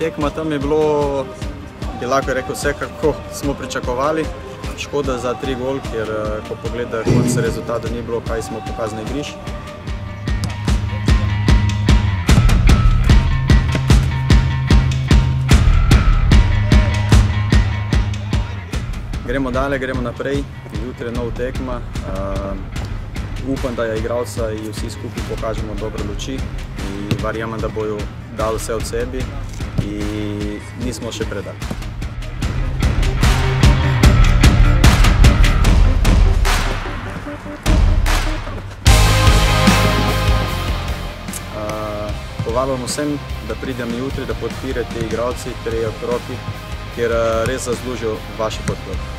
tekma, tam je bilo, bi lahko rekel, vse, kako smo pričakovali. Škoda za 3 gol, ker ko pogledajo konec rezultata ni bilo, kaj smo pokazali na igrišču. Gremo dalje, gremo naprej, jutri je nov tekma. Upam, da je igralca in vsi skupaj pokažemo dobre luči in verjamem, da bojo dali vse od sebi in nismo še predali. Povabimo vsem, da pridem jutri, da podpirate igralci, otroki, ker res zaslužijo vašo podporo.